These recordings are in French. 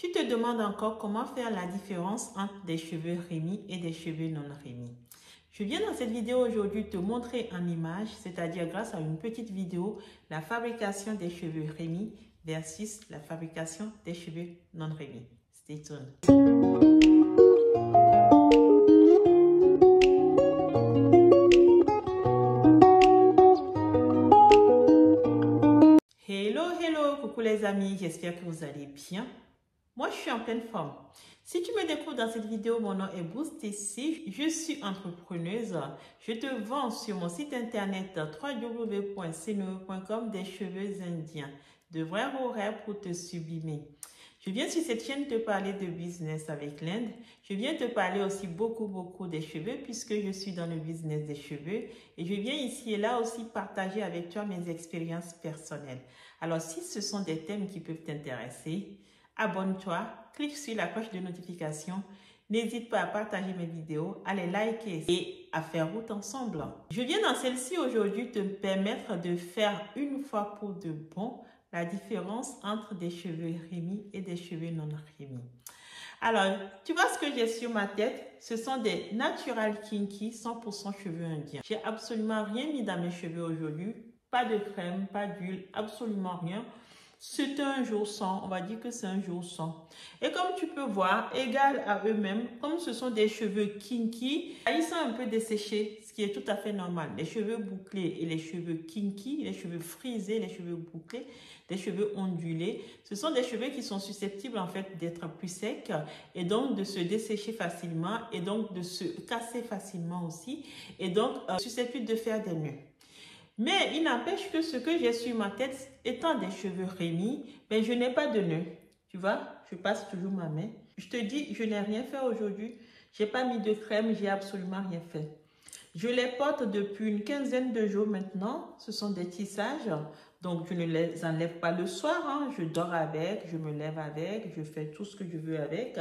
Tu te demandes encore comment faire la différence entre des cheveux Rémi et des cheveux non Rémi. Je viens dans cette vidéo aujourd'hui te montrer en image, c'est-à-dire grâce à une petite vidéo, la fabrication des cheveux Rémi versus la fabrication des cheveux non Rémi. Stay tuned. Hello, coucou les amis, j'espère que vous allez bien. Moi, je suis en pleine forme. Si tu me découvres dans cette vidéo, mon nom est Boostécy. Je suis entrepreneuse. Je te vends sur mon site internet www.cno.com des cheveux indiens, de vrais horaires pour te sublimer. Je viens sur cette chaîne te parler de business avec l'Inde. Je viens te parler aussi beaucoup des cheveux puisque je suis dans le business des cheveux. Et je viens ici et là aussi partager avec toi mes expériences personnelles. Alors, si ce sont des thèmes qui peuvent t'intéresser, abonne-toi, clique sur la cloche de notification. N'hésite pas à partager mes vidéos, à les liker et à faire route ensemble. Je viens dans celle-ci aujourd'hui te permettre de faire une fois pour de bon la différence entre des cheveux Rémi et des cheveux non Rémi. Alors, tu vois ce que j'ai sur ma tête? Ce sont des Natural Kinky 100% cheveux indiens. J'ai absolument rien mis dans mes cheveux aujourd'hui. Pas de crème, pas d'huile, absolument rien. C'est un jour sans, on va dire que c'est un jour sans. Et comme tu peux voir, égal à eux-mêmes, comme ce sont des cheveux kinky, ils sont un peu desséchés, ce qui est tout à fait normal. Les cheveux bouclés et les cheveux kinky, les cheveux frisés, les cheveux bouclés, les cheveux ondulés, ce sont des cheveux qui sont susceptibles en fait d'être plus secs et donc de se dessécher facilement et donc de se casser facilement aussi et donc susceptibles de faire des nœuds. Mais il n'empêche que ce que j'ai sur ma tête, étant des cheveux Rémi, ben je n'ai pas de nœuds. Tu vois, je passe toujours ma main. Je te dis, je n'ai rien fait aujourd'hui. Je n'ai pas mis de crème, j'ai absolument rien fait. Je les porte depuis une quinzaine de jours maintenant. Ce sont des tissages. Donc, je ne les enlève pas le soir. Hein. Je dors avec, je me lève avec, je fais tout ce que je veux avec.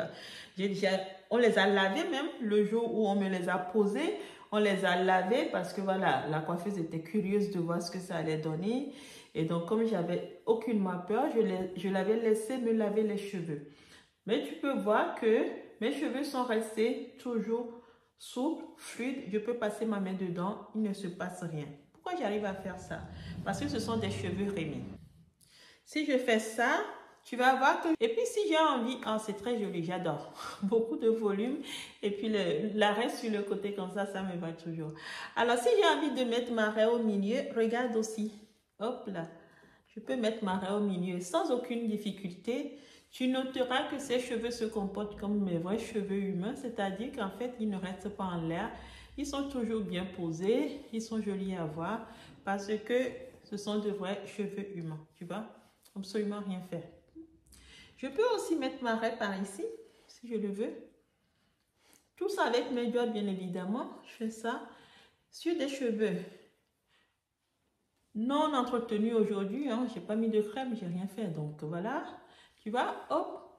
On les a lavés même le jour où on me les a posés. On les a lavés parce que voilà, la coiffeuse était curieuse de voir ce que ça allait donner. Et donc, comme j'avais aucunement peur, je l'avais laissé me laver les cheveux. Mais tu peux voir que mes cheveux sont restés toujours souples, fluides. Je peux passer ma main dedans, il ne se passe rien. Pourquoi j'arrive à faire ça? Parce que ce sont des cheveux Rémi. Si je fais ça, tu vas voir que... Et puis si j'ai envie... Oh, c'est très joli, j'adore. Beaucoup de volume. Et puis l'arrêt sur le côté comme ça me va toujours. Alors si j'ai envie de mettre ma raie au milieu, regarde aussi. Hop là. Je peux mettre ma raie au milieu sans aucune difficulté. Tu noteras que ces cheveux se comportent comme mes vrais cheveux humains. C'est-à-dire qu'en fait, ils ne restent pas en l'air. Ils sont toujours bien posés. Ils sont jolis à voir. Parce que ce sont de vrais cheveux humains. Tu vois? Absolument rien faire. Je peux aussi mettre ma raie par ici, si je le veux. Tout ça avec mes doigts, bien évidemment. Je fais ça sur des cheveux non entretenus aujourd'hui. Hein. Je n'ai pas mis de crème, je n'ai rien fait. Donc voilà, tu vois, hop.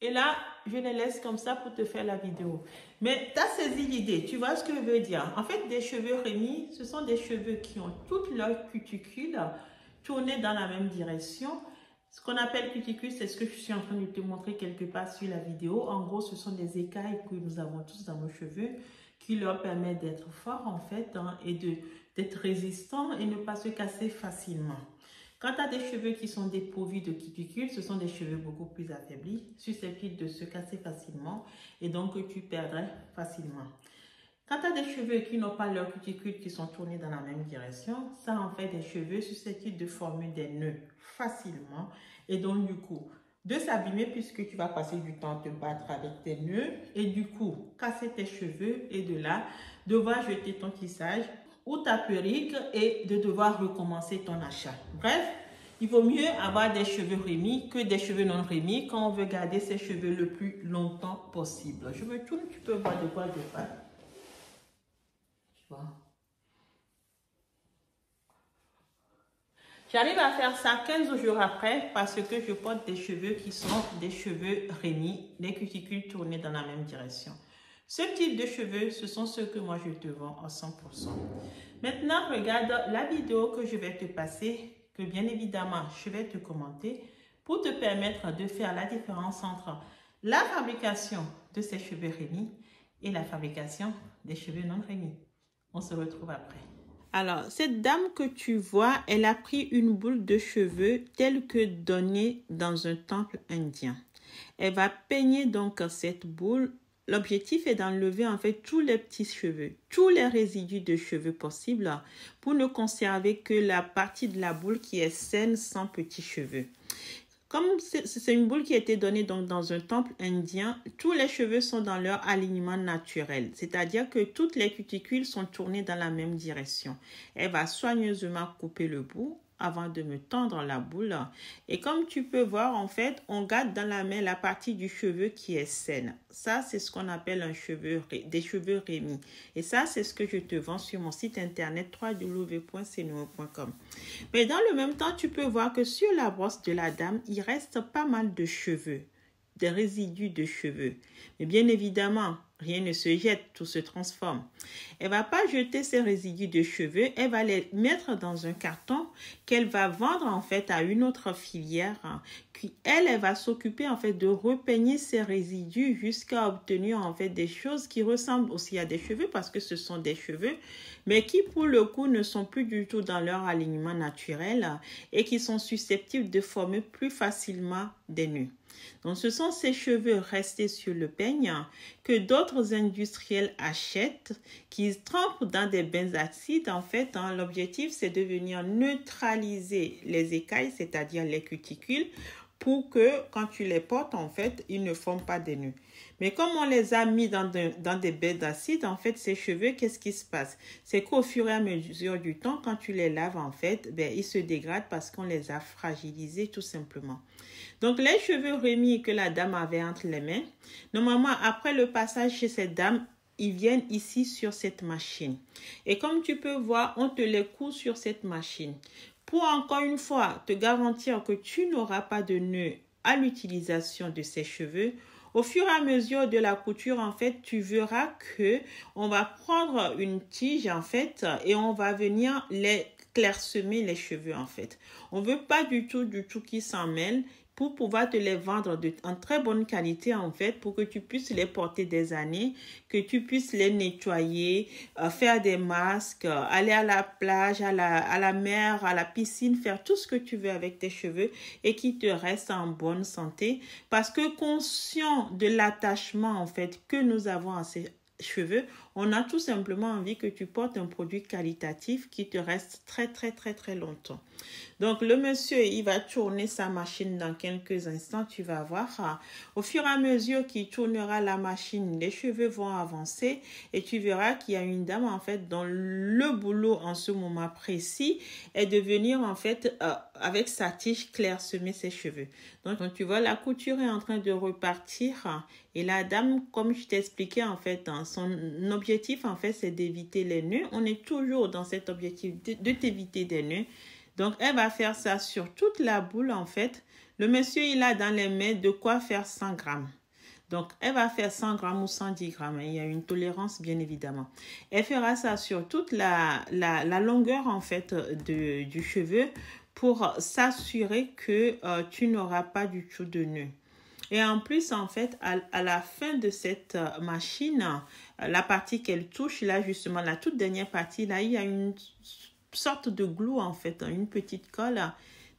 Et là, je les laisse comme ça pour te faire la vidéo. Mais tu as saisi l'idée, tu vois ce que je veux dire. En fait, des cheveux Rémi, ce sont des cheveux qui ont toute leur cuticule tournée dans la même direction. Ce qu'on appelle cuticule, c'est ce que je suis en train de te montrer quelque part sur la vidéo. En gros, ce sont des écailles que nous avons tous dans nos cheveux qui leur permettent d'être forts en fait hein, et d'être résistants et ne pas se casser facilement. Quand tu as des cheveux qui sont dépourvus de cuticule, ce sont des cheveux beaucoup plus affaiblis, susceptibles de se casser facilement et donc que tu perdrais facilement. Quand tu as des cheveux qui n'ont pas leur cuticule qui sont tournés dans la même direction, ça en fait des cheveux susceptibles de former des nœuds facilement et donc du coup de s'abîmer puisque tu vas passer du temps à te battre avec tes nœuds et du coup casser tes cheveux et de là devoir jeter ton tissage ou ta perruque et de devoir recommencer ton achat. Bref, il vaut mieux avoir des cheveux Rémi que des cheveux non Rémi quand on veut garder ses cheveux le plus longtemps possible. Je me tourne, tu peux voir de quoi je parle. J'arrive à faire ça 15 jours après parce que je porte des cheveux qui sont des cheveux Rémi, les cuticules tournées dans la même direction. Ce type de cheveux, ce sont ceux que moi je te vends à 100%. Maintenant, regarde la vidéo que je vais te passer, que bien évidemment je vais te commenter pour te permettre de faire la différence entre la fabrication de ces cheveux Rémi et la fabrication des cheveux non Rémi. On se retrouve après. Alors, cette dame que tu vois, elle a pris une boule de cheveux telle que donnée dans un temple indien. Elle va peigner donc cette boule. L'objectif est d'enlever en fait tous les petits cheveux, tous les résidus de cheveux possibles pour ne conserver que la partie de la boule qui est saine sans petits cheveux. Comme c'est une boule qui a été donnée donc dans un temple indien, tous les cheveux sont dans leur alignement naturel, c'est-à-dire que toutes les cuticules sont tournées dans la même direction. Elle va soigneusement couper le bout avant de me tendre la boule. Et comme tu peux voir, en fait, on garde dans la main la partie du cheveu qui est saine. Ça, c'est ce qu'on appelle des cheveux Rémi. Et ça, c'est ce que je te vends sur mon site internet www.cnoo.com. Mais dans le même temps, tu peux voir que sur la brosse de la dame, il reste pas mal de cheveux, des résidus de cheveux. Mais bien évidemment, rien ne se jette, tout se transforme. Elle va pas jeter ces résidus de cheveux, elle va les mettre dans un carton qu'elle va vendre en fait à une autre filière. Qui, elle va s'occuper en fait de repeigner ces résidus jusqu'à obtenir en fait des choses qui ressemblent aussi à des cheveux parce que ce sont des cheveux, mais qui pour le coup ne sont plus du tout dans leur alignement naturel et qui sont susceptibles de former plus facilement des nœuds. Donc, ce sont ces cheveux restés sur le peigne que d'autres industriels achètent, qui trempent dans des bains acides. En fait, l'objectif, c'est de venir neutraliser les écailles, c'est-à-dire les cuticules, pour que quand tu les portes, en fait, ils ne forment pas des nœuds. Mais comme on les a mis dans des bains d'acide, en fait, ces cheveux, qu'est-ce qui se passe? C'est qu'au fur et à mesure du temps, quand tu les laves, en fait, ils se dégradent parce qu'on les a fragilisés tout simplement. Donc, les cheveux Rémi que la dame avait entre les mains, normalement, après le passage chez cette dame, ils viennent ici sur cette machine. Et comme tu peux voir, on te les coud sur cette machine. Pour encore une fois te garantir que tu n'auras pas de nœuds à l'utilisation de ces cheveux, au fur et à mesure de la couture, en fait, tu verras que on va prendre une tige, en fait, et on va venir les clairsemer les cheveux, en fait. On veut pas du tout qu'ils s'en mêlent pour pouvoir te les vendre en très bonne qualité, en fait, pour que tu puisses les porter des années, que tu puisses les nettoyer, faire des masques, aller à la plage, à la mer, à la piscine, faire tout ce que tu veux avec tes cheveux et qui te restent en bonne santé. Parce que conscient de l'attachement, en fait, que nous avons à ces cheveux, on a tout simplement envie que tu portes un produit qualitatif qui te reste très, très, très, très longtemps. Donc, le monsieur, il va tourner sa machine dans quelques instants, tu vas voir. Au fur et à mesure qu'il tournera la machine, les cheveux vont avancer et tu verras qu'il y a une dame, en fait, dont le boulot en ce moment précis est de venir, en fait, avec sa tige clairsemer ses cheveux. Donc, tu vois, la couture est en train de repartir et la dame, comme je t'expliquais, en fait, son objectif, en fait, c'est d'éviter les nœuds. On est toujours dans cet objectif de t'éviter des nœuds. Donc, elle va faire ça sur toute la boule, en fait. Le monsieur, il a dans les mains de quoi faire 100 grammes. Donc, elle va faire 100 grammes ou 110 grammes. Il y a une tolérance, bien évidemment. Elle fera ça sur toute la longueur, en fait, du cheveu pour s'assurer que tu n'auras pas du tout de nœuds. Et en plus, en fait, à la fin de cette machine, la partie qu'elle touche, là, justement, la toute dernière partie, là, il y a une sorte de glue, en fait, une petite colle.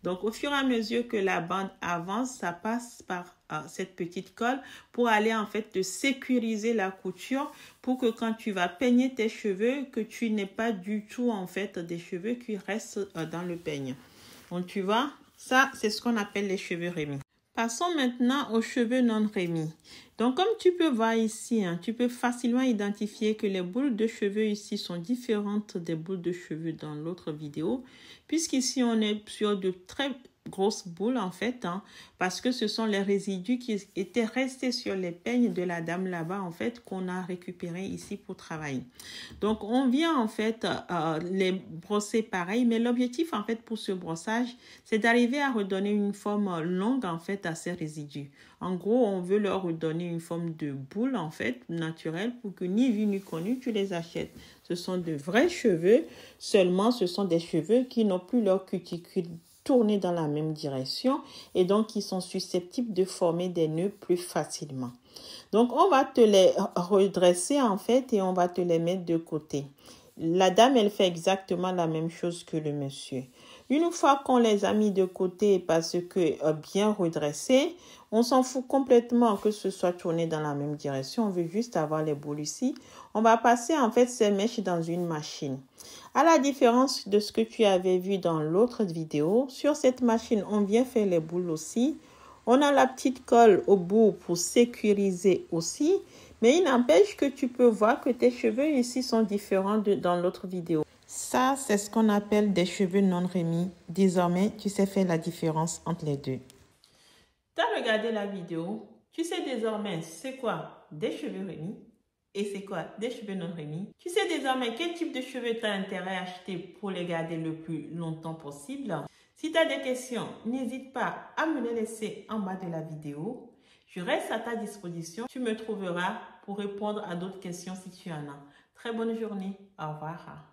Donc, au fur et à mesure que la bande avance, ça passe par cette petite colle pour aller, en fait, te sécuriser la couture pour que quand tu vas peigner tes cheveux, que tu n'aies pas du tout, en fait, des cheveux qui restent dans le peigne. Donc, tu vois, ça, c'est ce qu'on appelle les cheveux Rémi. Passons maintenant aux cheveux non Rémi. Donc, comme tu peux voir ici, tu peux facilement identifier que les boules de cheveux ici sont différentes des boules de cheveux dans l'autre vidéo, puisqu'ici, on est sur de très grosses boules, en fait, parce que ce sont les résidus qui étaient restés sur les peignes de la dame là-bas, en fait, qu'on a récupéré ici pour travailler. Donc, on vient, en fait, les brosser pareil, mais l'objectif, en fait, pour ce brossage, c'est d'arriver à redonner une forme longue, en fait, à ces résidus. En gros, on veut leur redonner une forme de boule, en fait, naturelle, pour que ni vu ni connu, tu les achètes. Ce sont de vrais cheveux, seulement ce sont des cheveux qui n'ont plus leur cuticule tourner dans la même direction et donc qui sont susceptibles de former des nœuds plus facilement. Donc, on va te les redresser en fait et on va te les mettre de côté. La dame, elle fait exactement la même chose que le monsieur. Une fois qu'on les a mis de côté parce que bien redressés, on s'en fout complètement que ce soit tourné dans la même direction. On veut juste avoir les boules ici. On va passer en fait ces mèches dans une machine. À la différence de ce que tu avais vu dans l'autre vidéo, sur cette machine, on vient faire les boules aussi. On a la petite colle au bout pour sécuriser aussi. Mais il n'empêche que tu peux voir que tes cheveux ici sont différents dans l'autre vidéo. Ça, c'est ce qu'on appelle des cheveux non remis. Désormais, tu sais faire la différence entre les deux. Tu as regardé la vidéo. Tu sais désormais c'est quoi des cheveux remis et c'est quoi des cheveux non remis. Tu sais désormais quel type de cheveux tu as intérêt à acheter pour les garder le plus longtemps possible. Si tu as des questions, n'hésite pas à me les laisser en bas de la vidéo. Je reste à ta disposition. Tu me trouveras pour répondre à d'autres questions si tu en as. Très bonne journée. Au revoir.